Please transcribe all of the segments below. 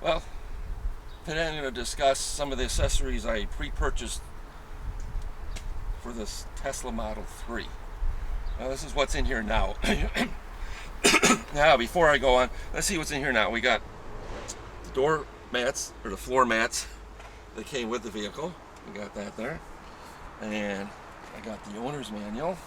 Well, today I'm going to discuss some of the accessories I pre-purchased for this Tesla Model 3. Now this is what's in here now. Now before I go on, let's see what's in here now. We got the door mats, or the floor mats that came with the vehicle. We got that there. And I got the owner's manual.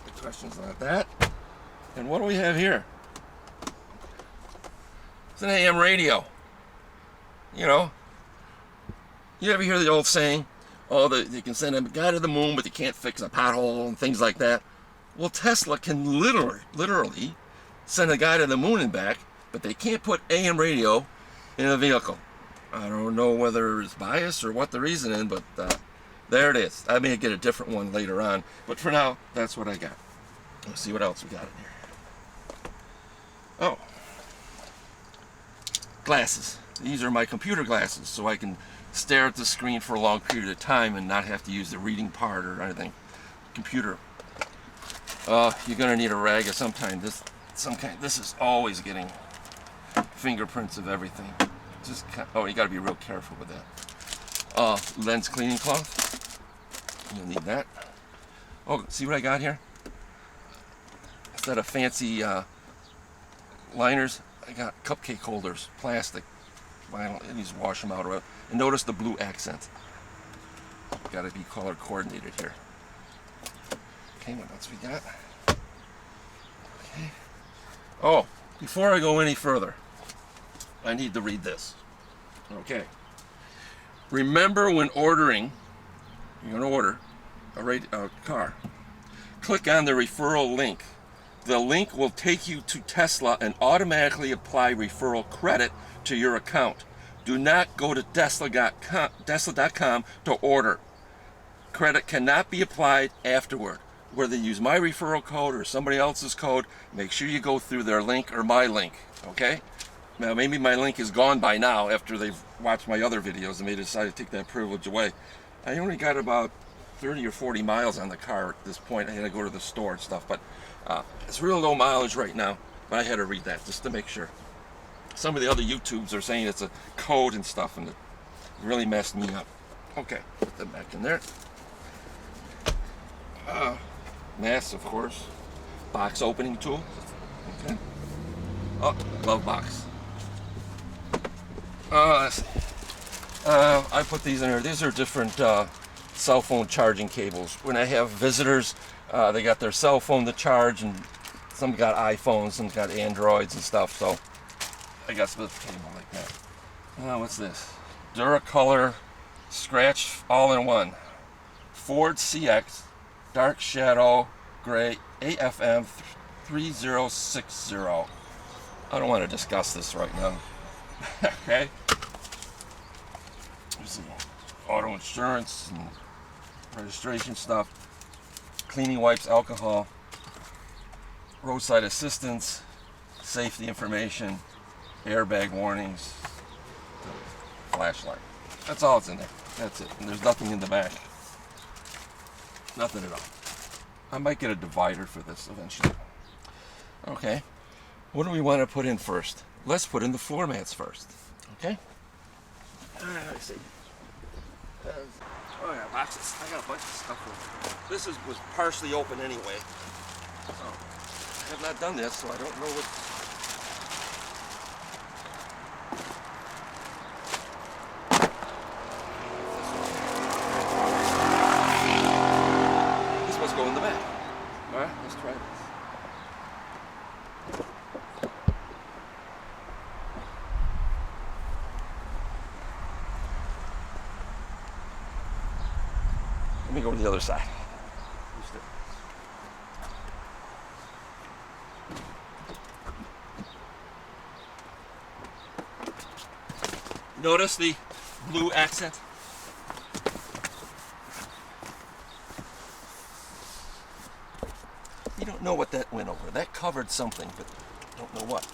The questions about that. And what do we have here? It's an AM radio. You know, you ever hear the old saying, oh, you can send a guy to the moon, but you can't fix a pothole and things like that? Well, Tesla can literally send a guy to the moon and back, but they can't put AM radio in a vehicle. I don't know whether it's bias or what the reason is, but there it is. I may get a different one later on, but for now, that's what I got. Let's see what else we got in here. Oh, glasses. These are my computer glasses, so I can stare at the screen for a long period of time and not have to use the reading part or anything. Computer. You're gonna need a rag of some kind. This is always getting fingerprints of everything. Oh, you gotta be real careful with that. Lens cleaning cloth. You'll need that. Oh, see what I got here? Instead of fancy liners, I got cupcake holders, plastic. Vinyl, and just wash them out. And notice the blue accent. Got to be color coordinated here. Okay, what else we got? Okay. Oh, before I go any further, I need to read this. Okay. Remember when ordering, you're going to order a car, click on the referral link. The link will take you to Tesla and automatically apply referral credit to your account. Do not go to Tesla.com to order. Credit cannot be applied afterward. Whether you use my referral code or somebody else's code, make sure you go through their link or my link, okay? Now maybe my link is gone by now after they've watched my other videos and they decided to take that privilege away. I only got about 30 or 40 miles on the car at this point. I had to go to the store and stuff, but it's real low mileage right now, but I had to read that just to make sure. Some of the other YouTubes are saying it's a code and stuff, and it really messed me up. Okay, put that back in there. Mass, of course. Box opening tool. Okay. Oh, glove box. Let's see. I put these in here. These are different cell phone charging cables. When I have visitors, they got their cell phone to charge, and some got iPhones, some got Androids and stuff, so I got split cable like that. What's this? Duracolor Scratch All-in-One. Ford CX Dark Shadow Gray AFM 3060. I don't want to discuss this right now. Okay. Let's see. Auto insurance and registration stuff. Cleaning wipes, alcohol, roadside assistance, safety information, airbag warnings, flashlight. That's all it's in there. That's it. And there's nothing in the back. Nothing at all. I might get a divider for this eventually. Okay. What do we want to put in first? Let's put in the floor mats first. Okay? Let's see. Oh yeah, boxes. I got a bunch of stuff. This was partially open anyway. So I have not done this, so I don't know what. This must go in the back. All right, let's try this. Let me go to the other side. Notice the blue accent? You don't know what that went over. That covered something, but don't know what.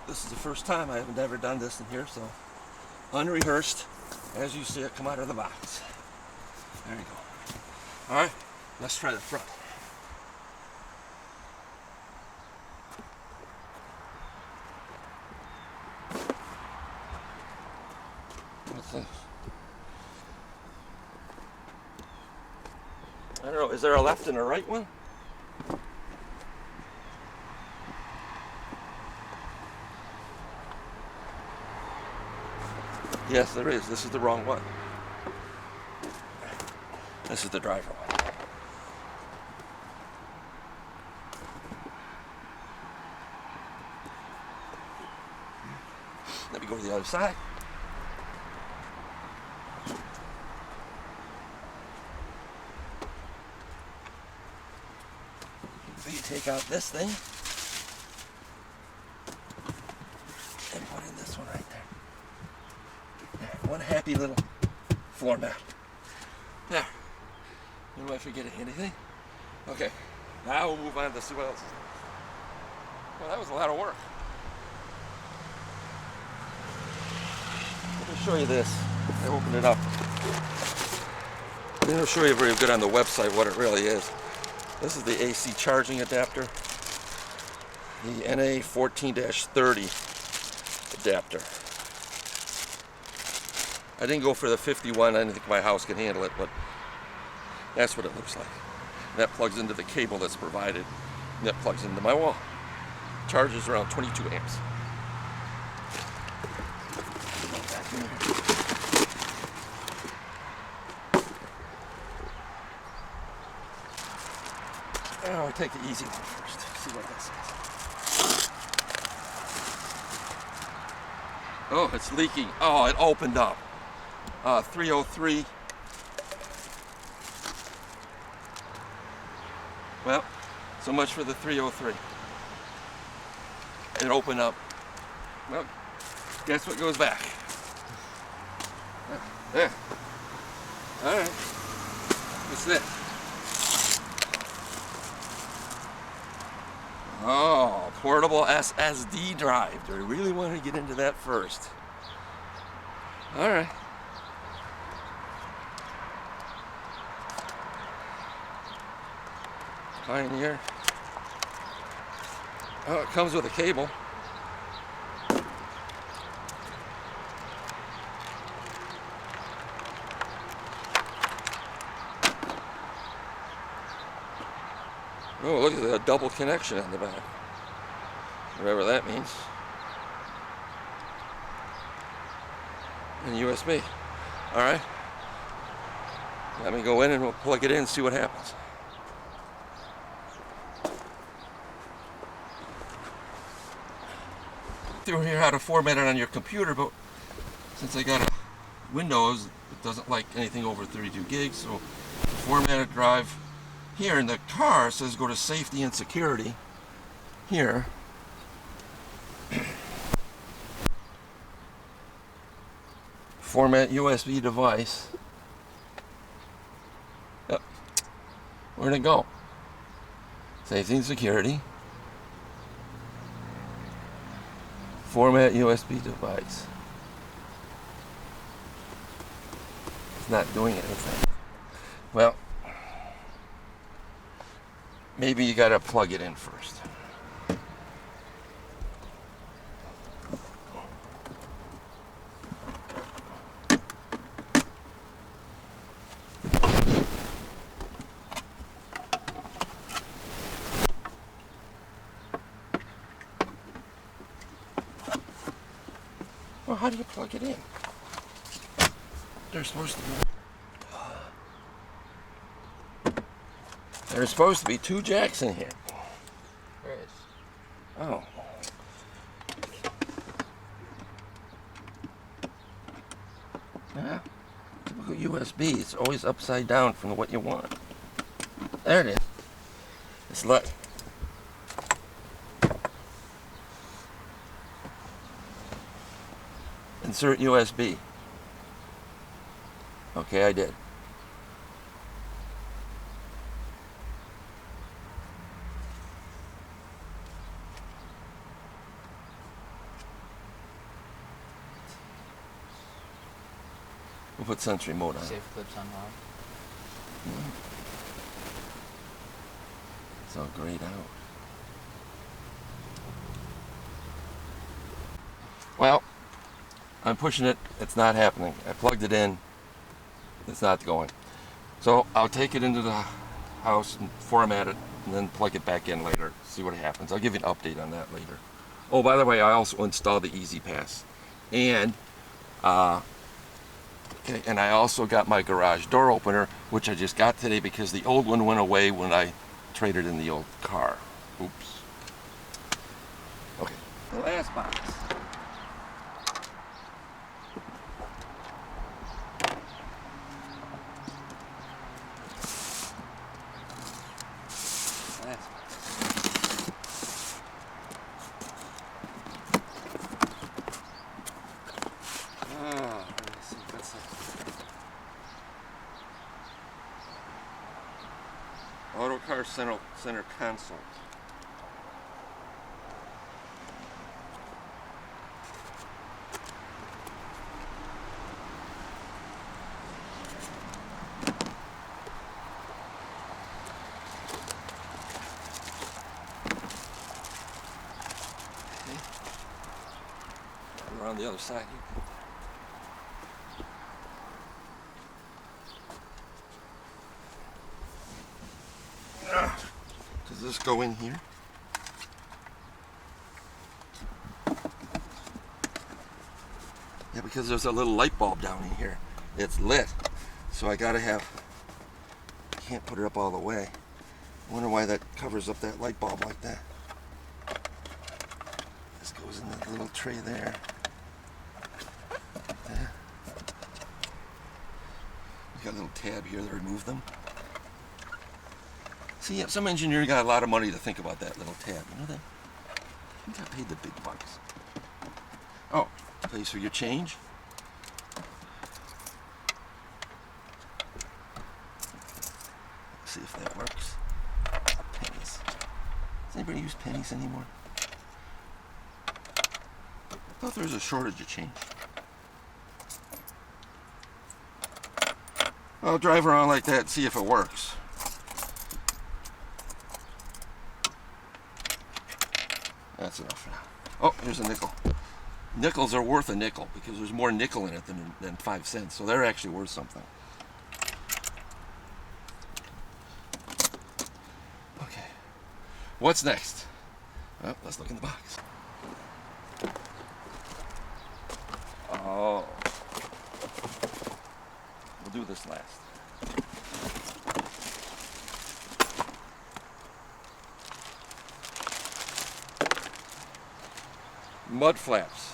This is the first time. I haven't ever done this in here, so unrehearsed, as you see it come out of the box. There you go. All right, Let's try the front. What's this? I don't know, is there a left and a right one? Yes, there is. This is the wrong one. This is the driver one. Let me go to the other side. So you take out this thing and put in this one right there. There, one happy little floor mat. There. Am I forgetting anything? Okay, now we'll move on to see what else is there. Well, that was a lot of work. Let me show you this. I opened it up. I'm going to show you very good on the website what it really is. This is the AC charging adapter, the NA14-30 adapter. I didn't go for the 51. I didn't think my house could handle it, but that's what it looks like. And that plugs into the cable that's provided, and that plugs into my wall. Charges around 22 amps. I'll take the easy one first. See what this is. Oh, it's leaking. Oh, it opened up. 303. Well, so much for the 303. It opened up. Well, guess what goes back? There. All right. What's this? Oh, portable SSD drive. Do I really want to get into that first? All right. Pioneer. Oh, it comes with a cable. Oh, look at that double connection on the back. Whatever that means. And USB. All right. Let me go in and we'll plug it in and see what happens. Through here how to format it on your computer, but since I got a Windows, it doesn't like anything over 32 gigs, so formatted drive. Here in the car, it says go to safety and security. Here. Format USB device. Yep. Where'd it go? Safety and security. Format USB device. It's not doing anything. Well, maybe you gotta plug it in first. Well, how do you plug it in? They're supposed to be. There's supposed to be two jacks in here. There is. Oh. Yeah. Typical USB. It's always upside down from what you want. There it is. It's like. Insert USB. Okay, I did. We'll put sensory mode on. Safe clips on lock. It's all grayed out. Well, I'm pushing it. It's not happening. I plugged it in. It's not going. So I'll take it into the house and format it and then plug it back in later. See what happens. I'll give you an update on that later. Oh, by the way, I also installed the Easy Pass. And okay, and I also got my garage door opener, which I just got today because the old one went away when I traded in the old car. Oops. Okay. The last box. Auto Car Center console. Okay. We're on the other side here. Does this go in here? Yeah, because there's a little light bulb down in here. It's lit. So I gotta have, can't put it up all the way. I wonder why that covers up that light bulb like that. This goes in that little tray there. Yeah. You got a little tab here to remove them. See, some engineer got a lot of money to think about that little tab. You know that? I think I paid the big bucks. Oh, place for your change. Let's see if that works. Pennies. Does anybody use pennies anymore? I thought there was a shortage of change. I'll drive around like that and see if it works. That's enough for now. Oh, here's a nickel. Nickels are worth a nickel because there's more nickel in it than 5 cents, so they're actually worth something. Okay, what's next? Well, let's look in the box. Oh, we'll do this last. Mud flaps.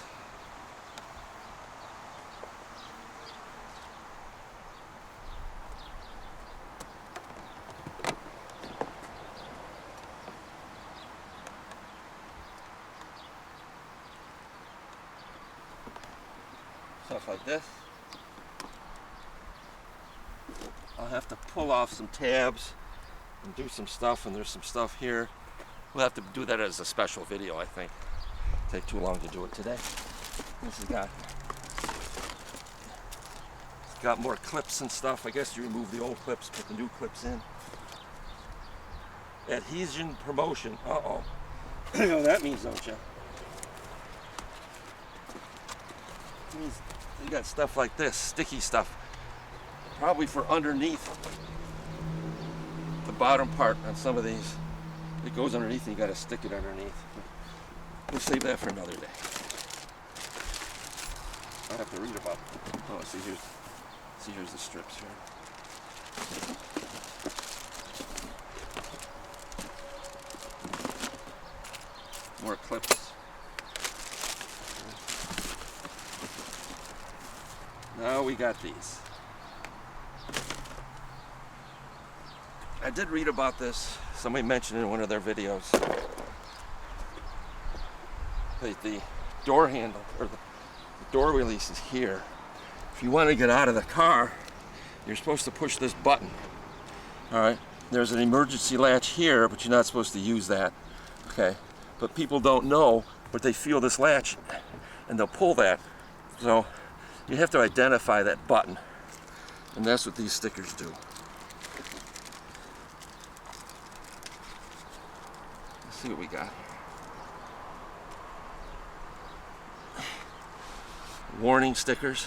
Stuff like this. I'll have to pull off some tabs and do some stuff, and there's some stuff here. We'll have to do that as a special video, I think. Take too long to do it today. This has got more clips and stuff. I guess you remove the old clips, put the new clips in. Adhesion promotion. Uh-oh. You know what that means, don't you? It means you got stuff like this, sticky stuff. Probably for underneath the bottom part on some of these. It goes underneath and you got to stick it underneath. We'll save that for another day. I have to read about it. Oh, see here's the strips here. More clips. Now we got these. I did read about this. Somebody mentioned it in one of their videos. The door handle, or the door release is here. If you want to get out of the car, you're supposed to push this button. Alright, there's an emergency latch here, but you're not supposed to use that. Okay, but people don't know, but they feel this latch and they'll pull that. So you have to identify that button, and that's what these stickers do. see what we got. Warning stickers.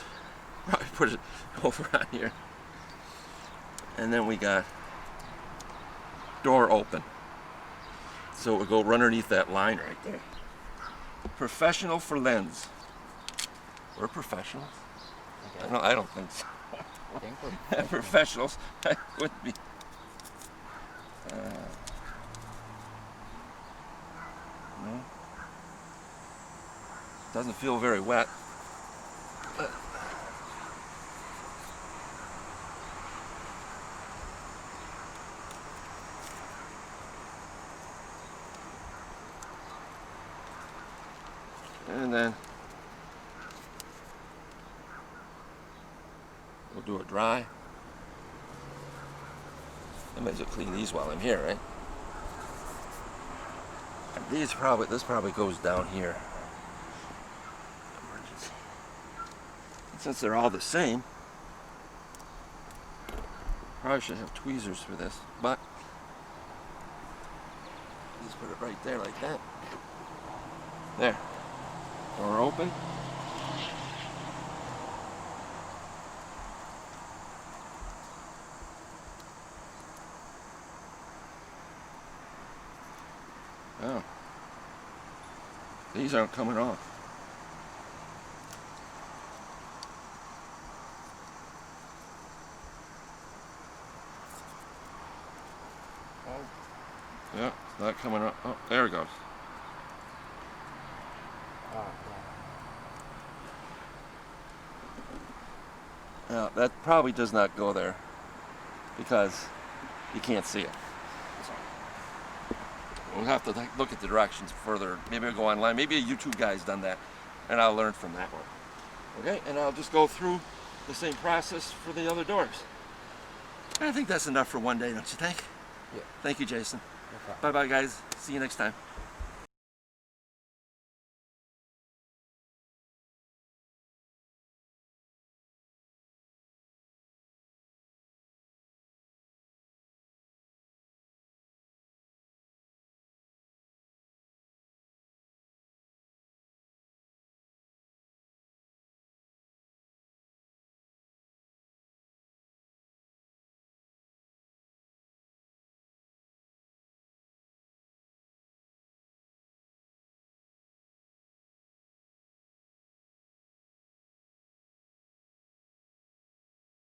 Probably put it over on here. And then we got door open. So it would go underneath that line right there. Professional for lens. We're professionals? Okay. I don't think so. I think we're Professionals. I wouldn't be. No. Doesn't feel very wet. And then we'll do a dry. I might as well clean these while I'm here, right? This probably goes down here. Emergency. Since they're all the same, probably should have tweezers for this, but just put it right there like that. There. Door open. Oh. These aren't coming off. oh, Yeah, it's not coming off. Oh, there it goes. oh, Now, that probably does not go there because you can't see it. So we'll have to look at the directions further. Maybe I'll go online. Maybe a YouTube guy's done that, and I'll learn from that one. Okay, and I'll just go through the same process for the other doors. I think that's enough for one day, don't you think? Yeah. Thank you, Jason. no problem. Bye-bye, guys. See you next time.